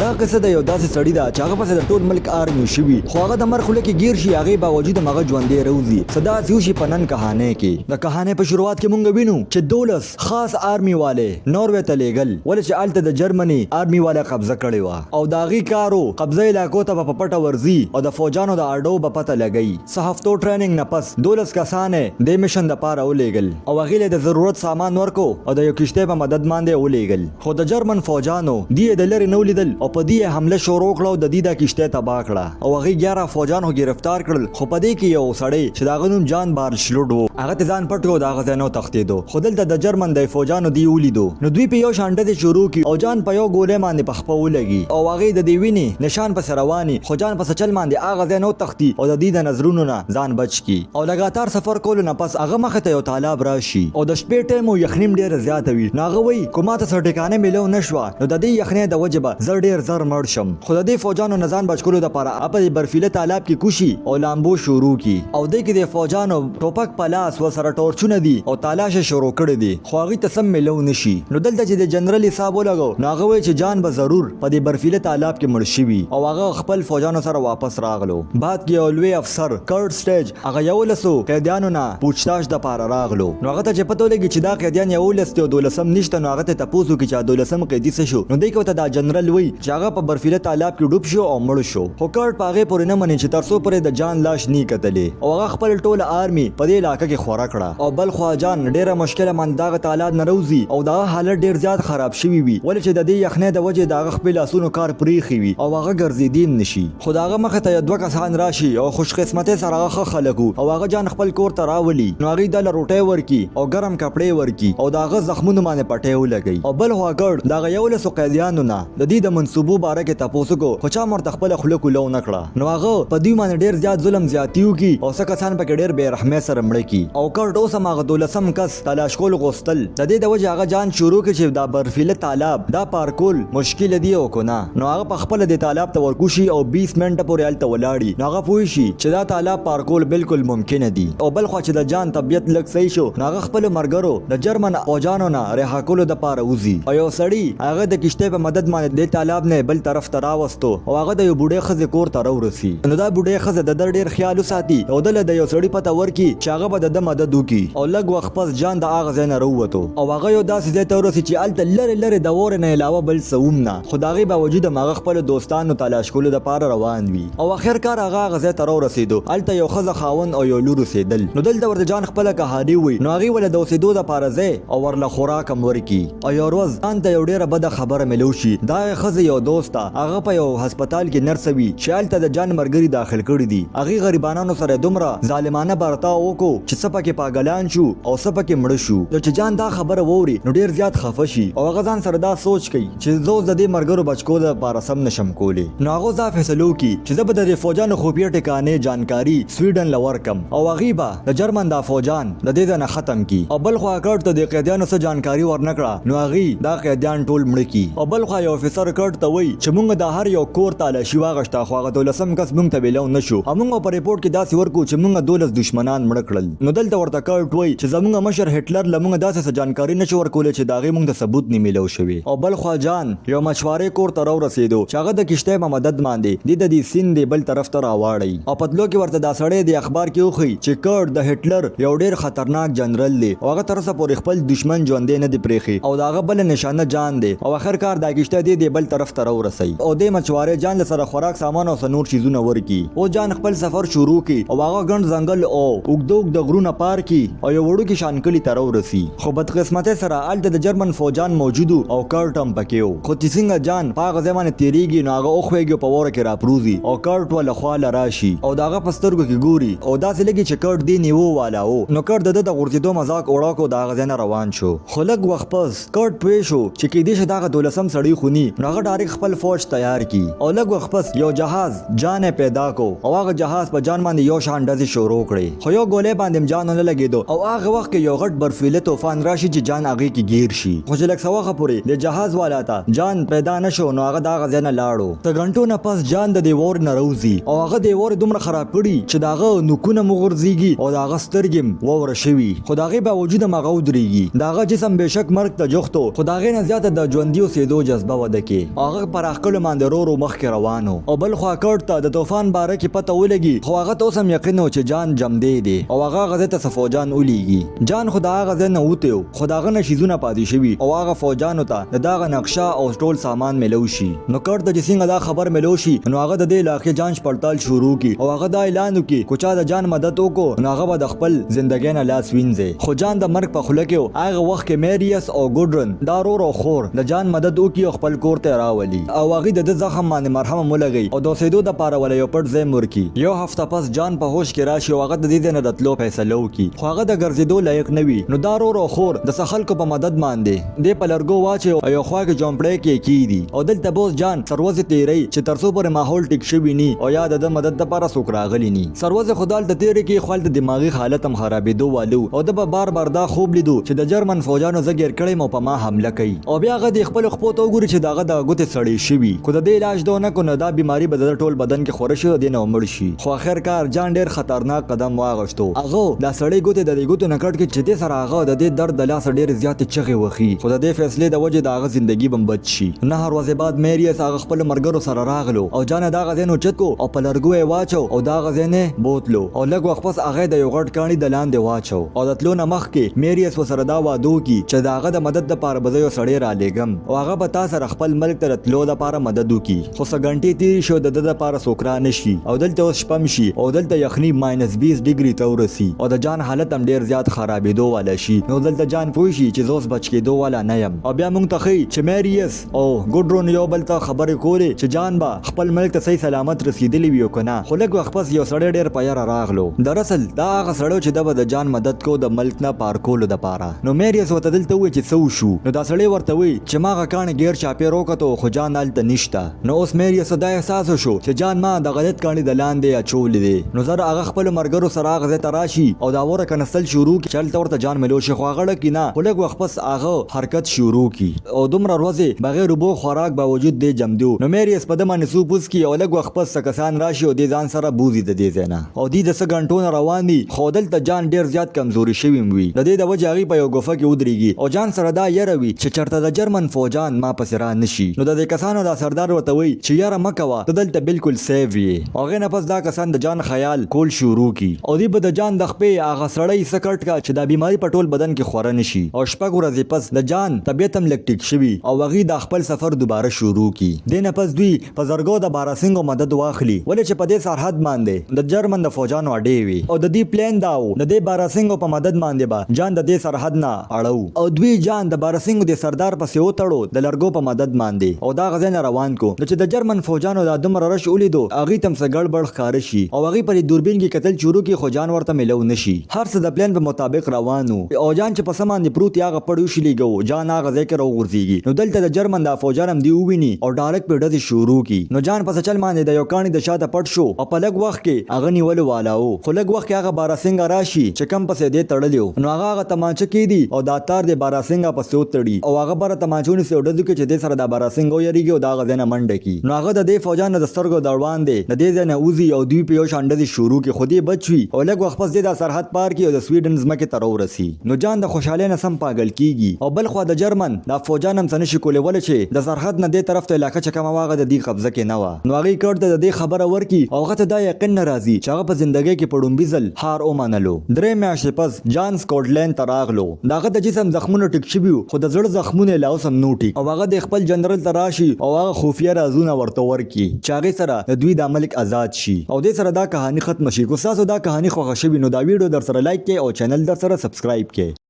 دا قصه د یو داسې سړی ده چې هغه پسې د ټول ملک آرمي شوي خو هغه د مر خوله کې گیر شي هغې باوجود هغه ژوندی روزي صدا سیوشي په نن کهانۍ کې د کهانۍ په شروعات کې مونږ وینو چې 12 خاص آرمي والے نوروې ته لیږل ولې چې هلته د جرمني آرمي والا قبضه کړې وه او د هغې کارو قبضه علاقو ته په پټه ورځي او د فوجانو د اډو به پته لګوي څه هفتو ټریننګ نه پس 12 کسان یې د میشن دپاره ولیږل او هغې له د ضرورت سامان ورکو او د یو کشتۍ په مدد باندې ولیږل خو د جرمن فوجانو دی یې د لرې نه ولیدل او په دې حمله شروع کړه او د دې د کشتۍ تباه کړه او هغې 11 فوجان خو ګرفتار کړل خو په دې کې یو سړی چې د هغه نوم جان بارشلوډ و هغه ته ځان پټ کړو د هغه ځای نه وتښتېدو خو دلته د جرمن د فوجانو دی ولیدو نو دوی په یو شان ډزې شروع کړي او جان په یو ګولۍ باندې په خپه ولګي او هغې د دې وینې نشان پسې رواني خو جان په سچل باندې هغه ځای نه وتښتي او د دې د نظرونو نه ځان بچ کړي او لګاتار سفر کولو نه پس هغه مخې ته یو تالاب راشي او د شپې ټایم او یخني ډېره زیاته وي نو هغه وایي که ماته څه ټکانه میلو نه شوه نو د دې یخنۍ د وجې به زه ډېر زر مړ شم خو د دې فوجانو نه ځان بچ کولو دپاره په دې برفیله تالاب کې کوشي او لامبو شروع کړي او دې کې د فوجانو ټوپک په لاس ورسره ټورچونه دي او تلاش یې شروع کړی دي خو هغوی ته سم میلو نه شي نو دلته چې د جنرل حساب ولګو نو هغه وایي چې جان به ضرور په دې برفیله تالاب کې مړ شوي او هغه خپل فوجانو سره واپس راغلو بعد کې یو لوی افسر کرټ سټیج هغه 11 قیدیانو نه پوچھتاچ دپاره راغلو نو هغه ته چې پته ولګي چې دا قیدیان 11 دي او 12 نشته نو هغه ته تپوس وکړي چې 12 قیدي څه شو نو دی ورته دا جنرل وایي چې هغه په برفیله تالاب کې ډوب شو او مړ شو خو کرټ په هغې پورې نه مني چې تر څو پورې د جان لاش نه کتلې او هغه خپل ټوله آرمي په دې علاقه کې خوره کړه او بل خوا جان ډېره مشکله باندې دغه تالاب نه روځي او دغه حالت ډېر زیات خراب شوي وي ولې چې د دې یخنۍ د وجې د هغه خپل لاسونو کار پرېښي وي او هغه ګرځېدی نه شي خو د هغه مخې ته 2 کسان راشي او خوش قسمتۍ سره هغه ښه خلک او هغه جان خپل کور ته راولي نو هغې دله روټۍ ورکړي او ګرم کپړې ورکړي او د هغه زخمونو باندې پټۍ ولګوي او بل خوا ګړ د هغه 11 قیدیانو نه د دې د منصوبو باره کې تپوس وکړو خو چا ورته خپله خوله کولو نه کړه نو هغه په دوی باندې ډېر زیات ظلم زیاتي وکړي او څه کسان پکې ډېر بې رحمۍ سره مړه کړي او کرټ اوس هم هغه 12 کس تلاش کول غوښتل د دې د وجې هغه جان شروع کړي چې دا برفیله تالاب دا پار کول مشکل دی او که نه نو هغه په خپله د تالاب ته ورکوشي او 20 منټه پورې هلته ولاړي نو هغه پوه شي چې دا تالاب پار کول بالکل ممکنه دي او بل خوا چې د جان طبیعت لږ صحیح شو نو هغه خپلو ملګرو د جرمن فوجانو نه رها کولو دپاره وځي او یو سړي هغه د کشتۍ په مدد باندې د تالاب نه بل طرف ته راوستو او هغه د یو بوډۍ ښځې کور ته راورسي نو دا بوډۍ ښځه د ده ډېر خیال وساتي او دله د یو سړي پته ورکړي چې هغه به د ده مدد وکړي او لږ وخت پس جان د هغه ځای نه راووتو او هغه یو داسې ځای ته ورسي چې هلته لرې لرې د اورې نه علاوه بل څه هم نه خو د هغې باوجود هم هغه خپلو دوستانو تلاش کولو دپاره روان وي او اخر کار هغه ځای ته راورسېدو هلته یو ښځه خاوند او یو لور اوسېدل نو دلته ورته جان خپله کهاني ووایي نو هغې ولې د اوسېدو دپاره ځای او ورله خوراک هم ورکړي او یو ورځ ځان ته یو ډېره بده خبره میلو شي دا ښځه یو دوست ده هغه په یو هسپتال کې نرسه وي چې هلته د جان ملګري داخل کړي دي هغې غریبانانو سره دومره ظالمانه برتاو وکړو چې څه پکې پاګلان شو او څه پکې مړه شو نو چې جان دا خبره واوري نو ډېر زیات خفه شي او هغه ځان سره دا سوچ کوي چې زه اوس د دې ملګرو بچ کولو دپاره سم نشم کولی نو هغه دا فیصله وکړي چې زه به د دې فوجانو خفیه ټکانې جانکاري سویډن له ورکم او هغې به د جرمن دا فوجان د دې ځای نه ختم کړي او بل خوا کرټ ته د قیدیانو څه جانکاري ورنه کړه نو هغې دا قیدیان ټول مړه کړي او بل خوا یو افیسر کرټ ته وایي چې موږ د هر یو کور تالاشي واغشته خو هغه 12 کس موږ ته میلو نه شو او موږ په ریپورټ کې داسې ورکړو چې موږ 12 دشمنان مړه کړل نو دلته ورته کرټ وایي چې زموږ مشر هټلر له موږ داسې څه جانکاري نه شو ورکولی چې د هغې موږ ته ثبوت نه میلو شوی او بل خوا جان یو مچوارې کور ته راورسېدو چې هغه د کشتۍ په مدد باندې د دې سیند دی بل طرف ته راواړئ او پتلو کې ورته دا سړی د اخبار کې وښیي چې کرټ د هټلر یو ډېر خطرناک جنرل دی او هغه تر اوسه پورې خپل دشمن ژوندی نه دی پرېښی او د هغه بله نشانه جان دی او آخر کار دا کشتۍ دی بل طرف ته راورسوي او دې مچوارې جان له سره خوراک سامان او څه نور څیزونه ورکړي او جان خپل سفر شروع کړي او هغه ګڼ ځنګل او اوږده اوږده غرونه پار کړي او یو وړوکي شانکلي ته راورسي خو بدقسمتۍ سره هلته د جرمن فوجان موجود او کرټ هم پکې و خو چې څنګه جان په هغه ځای باندې تېرېږي نو هغه وښویږي په واوره کې راپروزي او کرټ ول خوا له راشي او د هغه په سترګو کې ګوري او داسې لګي چې کرټ دې نیو والا و نو کرټ د ده د غورځېدو مذاق وړه کړو د هغه ځای نه روان شو خو لږ وخت پس کرټ پوه شو چې کیدای شي دغه 12 سړی خوني نو هغه ډایرکټ خپل فوج تیار کړي او لږ وخت پس یو جهاز جان پیدا کو او هغه جهاز په جان باندې یو شان ډزې شروع کړې خو یو ګولۍ باندې جان نه لګېدو او هغه وخت کې یو غټ برفیله طوفان راشي چې جان هغې کې ګیر شي خو چې لږ څه وخت پورې د جهاز والا ته جان پیدا نه شو نو هغه د هغه ځای نه لاړو څه غنټو نه پس جان د دې وور نه راوځي او هغه د وور دومره خراب کړي چې د هغه نوکونه مو غورځېږي او د هغه سترګې هم واوره شوي خو د هغې باوجود هم هغه ودرېږي د هغه جسم بېشک مرګ ته جوخت و خو د هغې نه زیاته د ژوندي اوسېدو جذبه وده کې هغه پر خپل ماندرورو مخ کې روانو او بل خوا کړ ته د طوفان باره کې پته ولګي خو هغه ته سم یقین و چې جان جمدې دی او هغه غزه ته فوجان ولېږي جان خدا غزه نه وته خداغه نشیزونه پاتې شوی او هغه فوجانو ته دغه نقشه او ټول سامان ملو شي نو کړ ته چې څنګه دا خبر ملو شي نو هغه د دې علاقې جانچ پړتال شروع کی او هغه دا اعلان وکړي کو چا د جان مدد وکړو نو هغه د خپل ژوندۍ نه لاس وینځي خو جان د مرګ په خوله کې هغه وخت کې میریس او ګډرن دارو خور د جان مدد وکړي خپل کور ته راولي او هغه د زخم باندې مرهم ولګي او د سیدو د پاره ولې یو پټ ځای مرکی یو هفته پس جان په هوش کې راشي او هغه د دې نه راتلو فیصله وکړي خو هغه د ګرځېدو لایق نه وي نو دارو خور د خلکو په مدد باندې د پلرګو واچي او یو خوا کې جومپړې کې کیدی او دلته بوس جان سروزه تیری چې ترسو پر ماحول ټیک شوی ني او یاد د مدد لپاره څوک راغلی ني سروزه خدال د تیری کې خپل د دماغي حالت هم خرابېدو والو او د بار بار دا خوب لیدو چې د جرمن فوجانو زګر کړي مو په ما حمله کوي او بیا غد خپل خپل تو ګوري چې داغه د غوته سړی شوی خو د دې علاج دونه کو نه دا بیماری بدل ټول بدن کې خورش دی نه مړ شي خو اخر کار جان ډیر خطرناک قدم واغښتو هغه دا سړی غوته د دې غوته نکټ کې چې دې سره هغه د دې درد د لاس ډیر زیات چغې وخی خو د دې فیصله د وجه داغه ژوندۍ بم بچ شي نه هر ورځ بعد میریس هغه خپل مرګرو سره راغلو او جان داغه زینو چتکو او په لرګو واچو او داغه زینه بوتلو او لږ وخت پس هغه د یو غټ کانی د لاندې واچو او د تلو نه مخ کې میریس وسره دا وادو کی چې داغه د مدد لپاره بځیو سړی را لګم او هغه به تاسو سره خپل ملک ته تلو لپاره مدد وکي خو سګنټي تیر شو د لپاره سوکرا نشي او دلته اوس شپم شي او دلته یخني -20 ډیګري ته ورسي او د جان حالت هم ډیر زیات خرابېدو والا شي نو دلته جان پوه شي چې زوس بچ کېدو والا نه يم او بیا موږ ته خي چې میریس او ګډرون یو بل ته خبرې کولې چې جان با خپل ملک ته صحیح سلامت رسیدلی وي کنه خو لږ وخت پس یو سړی ډیر پیار راغلو دراصل دا هغه سړی چې د جان مدد کو د ملک نه پار کولو د پاره نو میریس وته دلته وی چې سو شو نو دا سړی ورته وی چې ما غکان غیر چاپی روکته خو جان الته نشته نو اوس میریس دا احساس شو چې جان ما د غلط کانی د لاندې اچولې دي نو زر هغه خپل مرګرو سره غزه تراشي او دا وره کنسل شروع کی چلته ورته جان ملو شي خو هغه کی نه خو لږ وخت پس هغه حرکت شروع کی او دومره ورځې بغیر بو خوراک باوجود دی جمدو نو میریس په دمه نسوبوس کی او لږ وخت پس کسان راشي او د ځان سره بوزي د دې زینا او د څه غنټونه روان دي خو دلته جان ډیر زیات کمزوري شوی وي د دې د وجه هغه په یو غوفه کې ودرېږي او جان سره دا يروي چې چرته د جرمن فوجان ما پس را نشي نو د دې کسانو دا سردار وته وي چې یاره مکوا ته دلته بالکل سیف وي او غنه پس دا کسان د جان خیال کول شروع کی او دی به د جان د خپې هغه سړی سکټ کا چې دا بیماری په ټول بدن کې خور نه شي او شپږ ورځې پس د جان طبيعت هم لګ ټیک شوی او هغه د خپل سفر دوباره شروع کی دینه پس دوی په زرګو د باراسنګو مدد واخلي ولې چې په دې سرحد باندې د جرمن د فوجانو اډې وي او د دې پلان داو د دې باراسنګو په مدد باندې با جان د دې سرحد نه اړو او دوی جان د باراسنګو د سردار پسې وتړو د لرګو په مدد باندې او دا غزن روان کو چې د جرمن فوجانو د دومره رش ولیدو هغه تم څه ګړبړ ښکار شي او هغه پر دوربین کې قتل شروع کی خو جان ورته ملو نشي هر څه د پلان په مطابق روانو او جان چې په سمان دی پروت یاغه پړو شي لګو جان هغه ذکر او ورزيږي نو دلته د جرمن د فوجانم دی وویني او ډایرکټ په ډزې شروع کی نو جان په چل باندې د یو کانی د شاته پټ شو او په لږ وخت کې هغه نیول والاو خو لږ وخت کې هغه باراسنګ راشي چې کم پسې دې تړلیو نو هغه تمانچه کې دی او دا تار د باراسنګ په سو تړي او هغه بر تمانچونی سو ډزو کې چې دې سره د باراسنګ یریږي او دا غزنه منډه کی نو هغه د دې فوجانو د سترګو دړوان دی د دې ځنه اوزي او دوی په یو شاندې شروع کی خودي بچوي او لږ وخت پس د سرحد پار کی او د سویډن زمکه تر ورسی نو جان د خوشاله نه سم پاگل کیږي او بل خو د جرمن د فوجانم څنګه شي کولای ول چې د سرحد نه دې طرف ته علاقه چې کومه واغه د دې قبضه کې نه و نو هغه کړ د دې خبره ورکی او هغه ته دا یقین ناراضي چې هغه په ژوندۍ کې پړومبي ځل هار او منلو درې میاشتې پس جان سکاټلند ته راغلو داغه د جسم زخمونه ټیک شوي خو د زړه زخمونه لا اوس هم نو ټیک او هغه د خپل جنرال ته راشي او هغه خفیه رازونه ورته ورکی چې هغه سره د دوی د ملک آزاد شي او دې سره دا کہانی ختم شي کو تاسو دا کہانی خوښ شوي نو دا ویډیو در سره لایک کړئ او چینل در سره سبسکرایب کړئ